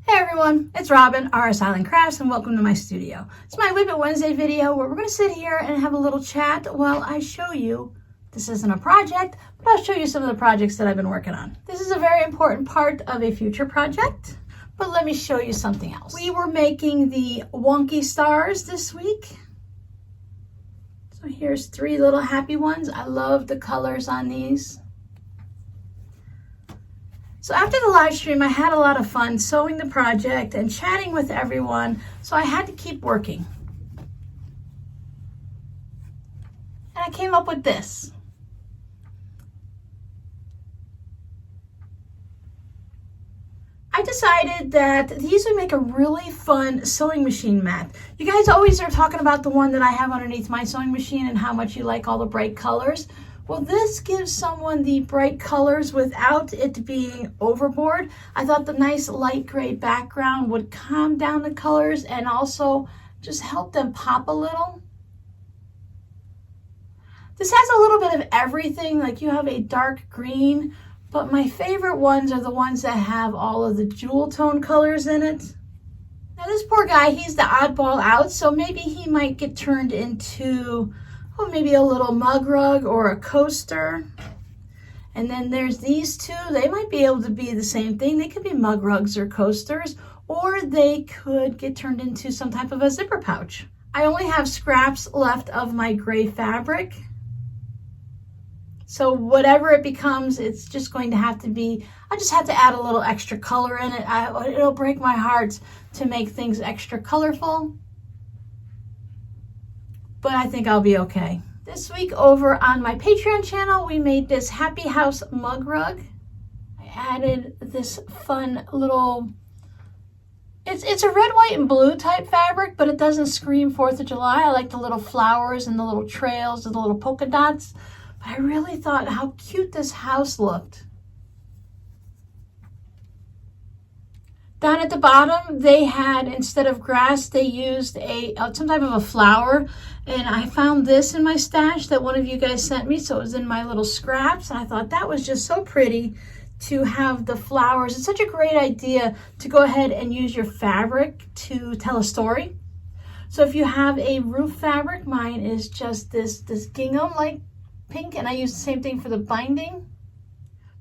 Hey everyone, it's Robin, RS Island Crafts, and welcome to my studio. It's my Whip It Wednesday video where we're going to sit here and have a little chat while I show you, this isn't a project, but I'll show you some of the projects that I've been working on. This is a very important part of a future project, but let me show you something else. We were making the wonky stars this week. So here's 3 little happy ones. I love the colors on these. So after the live stream, I had a lot of fun sewing the project and chatting with everyone, so I had to keep working. And I came up with this. I decided that these would make a really fun sewing machine mat. You guys always are talking about the one that I have underneath my sewing machine and how much you like all the bright colors. Well, this gives someone the bright colors without it being overboard. I thought the nice light gray background would calm down the colors and also just help them pop a little. This has a little bit of everything, like you have a dark green, but my favorite ones are the ones that have all of the jewel tone colors in it. Now this poor guy, he's the oddball out, so maybe he might get turned into maybe a little mug rug or a coaster. And then there's these two. They might be able to be the same thing. They could be mug rugs or coasters, or they could get turned into some type of a zipper pouch. I only have scraps left of my gray fabric. So whatever it becomes, it's just going to have to be, I just have to add a little extra color in it. It'll break my heart to make things extra colorful, but I think I'll be okay. This week over on my Patreon channel, we made this Happy House mug rug. I added this fun little, it's a red, white, and blue type fabric, but it doesn't scream 4th of July. I like the little flowers and the little trails and the little polka dots, but I really thought how cute this house looked. Down at the bottom, they had, instead of grass, they used some type of a flower. And I found this in my stash that one of you guys sent me, so it was in my little scraps. And I thought that was just so pretty to have the flowers. It's such a great idea to go ahead and use your fabric to tell a story. So if you have a roof fabric, mine is just this gingham like pink, and I use the same thing for the binding.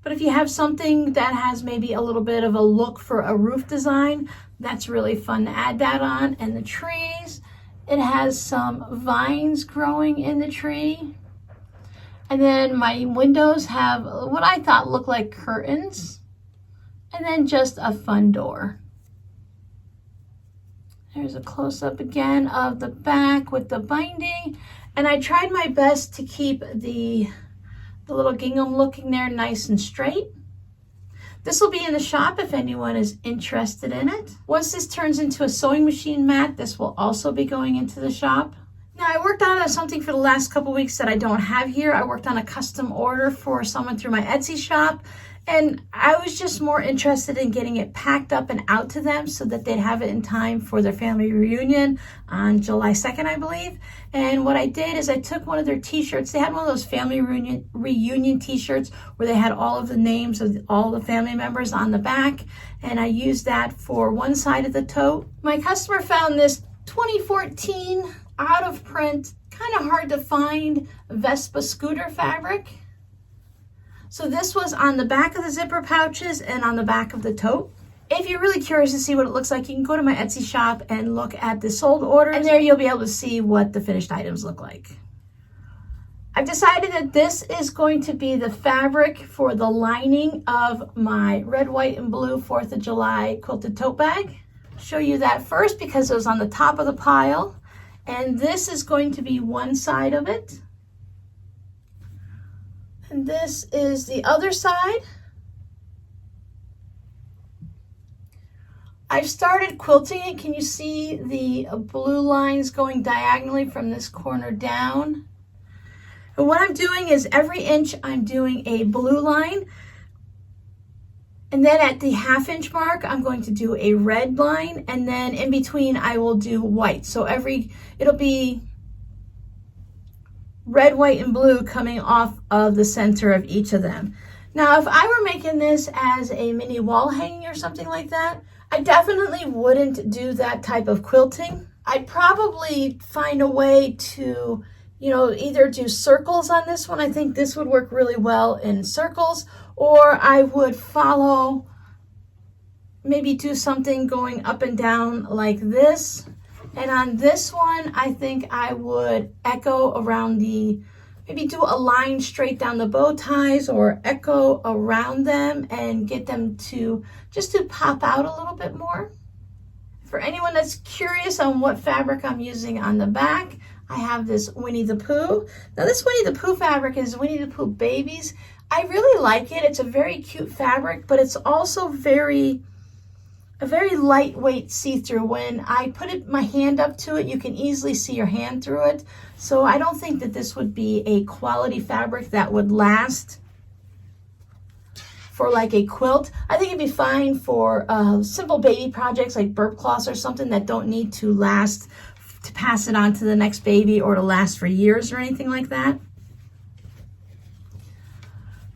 But if you have something that has maybe a little bit of a look for a roof design, that's really fun to add that on. And the trees, it has some vines growing in the tree. And then my windows have what I thought looked like curtains. And then just a fun door. There's a close-up again of the back with the binding. And I tried my best to keep the little gingham looking there nice and straight. This will be in the shop if anyone is interested in it. Once this turns into a sewing machine mat, this will also be going into the shop. Now I worked on something for the last couple weeks that I don't have here. I worked on a custom order for someone through my Etsy shop, and I was just more interested in getting it packed up and out to them so that they'd have it in time for their family reunion on July 2nd, I believe. And what I did is I took one of their t-shirts. They had one of those family reunion t-shirts where they had all of the names of all the family members on the back, and I used that for one side of the tote. My customer found this 2014 out of print, kind of hard to find Vespa scooter fabric. So this was on the back of the zipper pouches and on the back of the tote. If you're really curious to see what it looks like, you can go to my Etsy shop and look at the sold orders, and there you'll be able to see what the finished items look like. I've decided that this is going to be the fabric for the lining of my red, white, and blue 4th of July quilted tote bag. Show you that first because it was on the top of the pile, and this is going to be one side of it. And this is the other side. I've started quilting it. Can you see the blue lines going diagonally from this corner down? And what I'm doing is every inch I'm doing a blue line. And then at the 1/2 inch mark, I'm going to do a red line. And then in between, I will do white. So it'll be red, white, and blue coming off of the center of each of them. Now, if I were making this as a mini wall hanging or something like that, I definitely wouldn't do that type of quilting. I'd probably find a way to, either do circles on this one. I think this would work really well in circles, or I would follow, maybe do something going up and down like this. And on this one, I think I would echo around maybe do a line straight down the bow ties or echo around them and get them to pop out a little bit more. For anyone that's curious on what fabric I'm using on the back, I have this Winnie the Pooh. Now this Winnie the Pooh fabric is Winnie the Pooh Babies. I really like it. It's a very cute fabric, but it's also a very lightweight see-through. When I put my hand up to it, you can easily see your hand through it. So I don't think that this would be a quality fabric that would last for like a quilt. I think it'd be fine for simple baby projects like burp cloths or something that don't need to last, to pass it on to the next baby or to last for years or anything like that.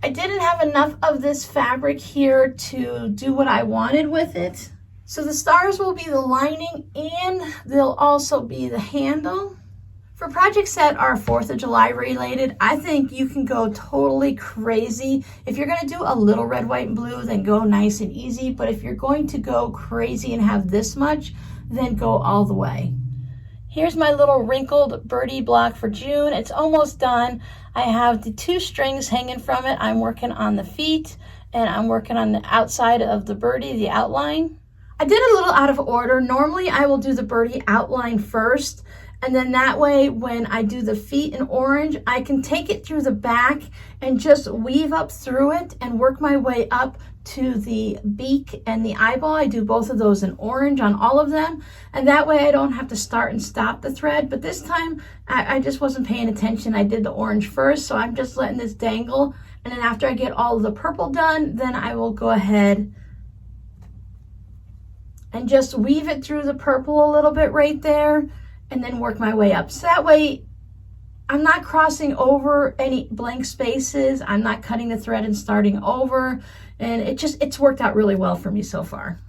I didn't have enough of this fabric here to do what I wanted with it. So the stars will be the lining and they'll also be the handle. For projects that are 4th of July related, I think you can go totally crazy. If you're gonna do a little red, white, and blue, then go nice and easy. But if you're going to go crazy and have this much, then go all the way. Here's my little wrinkled birdie block for June. It's almost done. I have the 2 strings hanging from it. I'm working on the feet and I'm working on the outside of the birdie, the outline. I did a little out of order. Normally I will do the birdie outline first, and then that way when I do the feet in orange, I can take it through the back and just weave up through it and work my way up to the beak and the eyeball. I do both of those in orange on all of them, and that way I don't have to start and stop the thread. But this time I just wasn't paying attention. I did the orange first, so I'm just letting this dangle, and then after I get all of the purple done, then I will go ahead and just weave it through the purple a little bit right there and then work my way up. So that way I'm not crossing over any blank spaces. I'm not cutting the thread and starting over. And it's worked out really well for me so far.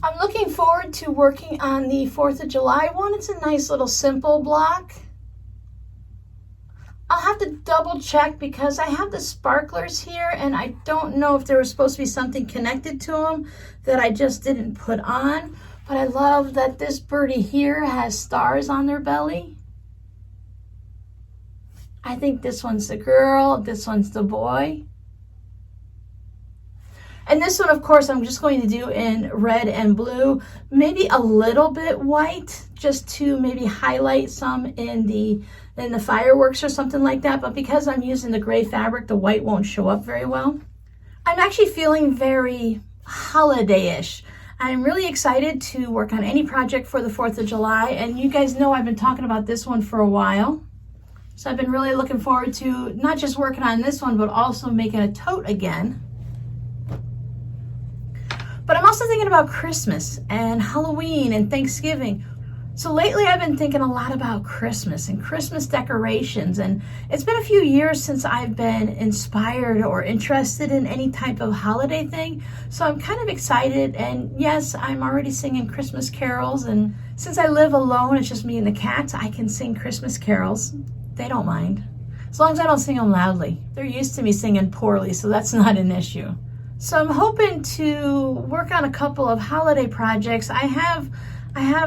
I'm looking forward to working on the 4th of July one. It's a nice little simple block. I'll have to double check because I have the sparklers here and I don't know if there was supposed to be something connected to them that I just didn't put on. But I love that this birdie here has stars on their belly. I think this one's the girl, this one's the boy. And this one, of course, I'm just going to do in red and blue, maybe a little bit white, just to maybe highlight some in the fireworks or something like that. But because I'm using the gray fabric, the white won't show up very well. I'm actually feeling very holiday-ish. I'm really excited to work on any project for the 4th of July. And you guys know I've been talking about this one for a while. So I've been really looking forward to not just working on this one, but also making a tote again. But I'm also thinking about Christmas and Halloween and Thanksgiving. So lately I've been thinking a lot about Christmas and Christmas decorations, and it's been a few years since I've been inspired or interested in any type of holiday thing. So I'm kind of excited, and yes, I'm already singing Christmas carols, and since I live alone, it's just me and the cats, I can sing Christmas carols. They don't mind. As long as I don't sing them loudly. They're used to me singing poorly, so that's not an issue. So I'm hoping to work on a couple of holiday projects. I have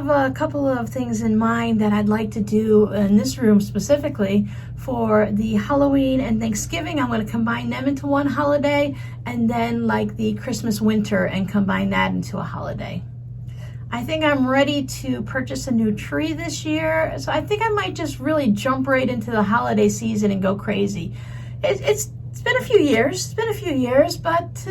a couple of things in mind that I'd like to do in this room specifically for the Halloween and Thanksgiving. I'm going to combine them into one holiday, and then like the Christmas winter and combine that into a holiday. I think I'm ready to purchase a new tree this year. So I think I might just really jump right into the holiday season and go crazy. It's been a few years, but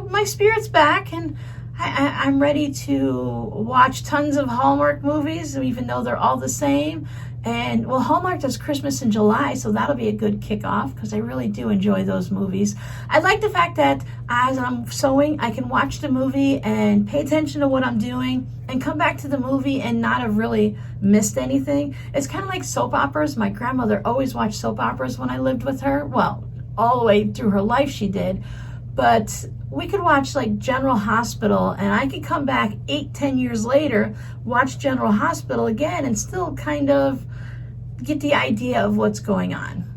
my spirit's back, and I'm ready to watch tons of Hallmark movies, even though they're all the same. And well, Hallmark does Christmas in July, so that'll be a good kickoff because I really do enjoy those movies. I like the fact that as I'm sewing, I can watch the movie and pay attention to what I'm doing and come back to the movie and not have really missed anything. It's kind of like soap operas. My grandmother always watched soap operas when I lived with her. Well, all the way through her life she did, but we could watch like General Hospital, and I could come back 8-10 years later, watch General Hospital again, and still kind of get the idea of what's going on.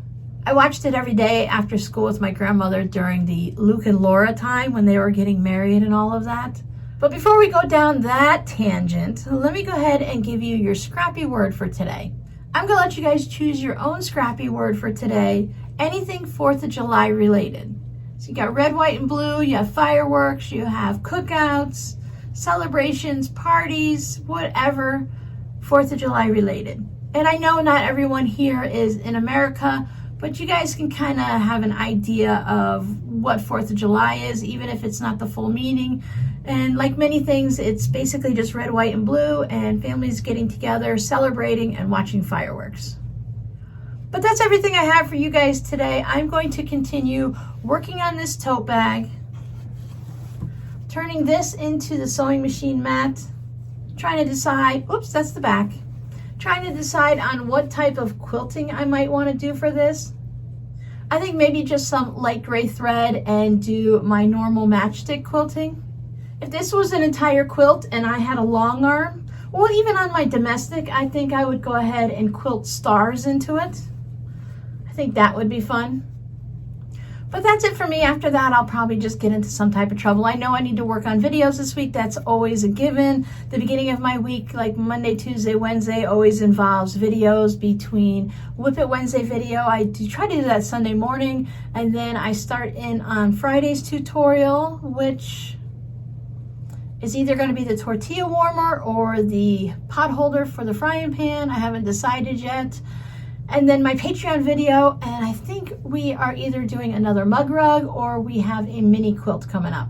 I watched it every day after school with my grandmother during the Luke and Laura time when they were getting married and all of that. But before we go down that tangent, let me go ahead and give you your scrappy word for today. I'm going to let you guys choose your own scrappy word for today, anything 4th of July related. So you got red, white, and blue, you have fireworks, you have cookouts, celebrations, parties, whatever 4th of July related. And I know not everyone here is in America, but you guys can kind of have an idea of what 4th of July is, even if it's not the full meaning. And like many things, it's basically just red, white, and blue, and families getting together, celebrating, and watching fireworks. But that's everything I have for you guys today. I'm going to continue working on this tote bag, turning this into the sewing machine mat, trying to decide, oops, that's the back, trying to decide on what type of quilting I might want to do for this. I think maybe just some light gray thread and do my normal matchstick quilting. If this was an entire quilt and I had a long arm, well, even on my domestic, I think I would go ahead and quilt stars into it. I think that would be fun. But that's it for me. After that, I'll probably just get into some type of trouble. I know I need to work on videos this week. That's always a given. The beginning of my week, like Monday, Tuesday, Wednesday, always involves videos between Whip It Wednesday video. I do try to do that Sunday morning. And then I start in on Friday's tutorial, which is either going to be the tortilla warmer or the pot holder for the frying pan. I haven't decided yet. And then my Patreon video, and I think we are either doing another mug rug or we have a mini quilt coming up.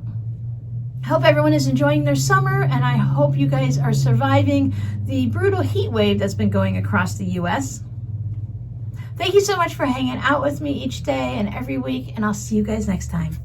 I hope everyone is enjoying their summer, and I hope you guys are surviving the brutal heat wave that's been going across the US. Thank you so much for hanging out with me each day and every week, and I'll see you guys next time.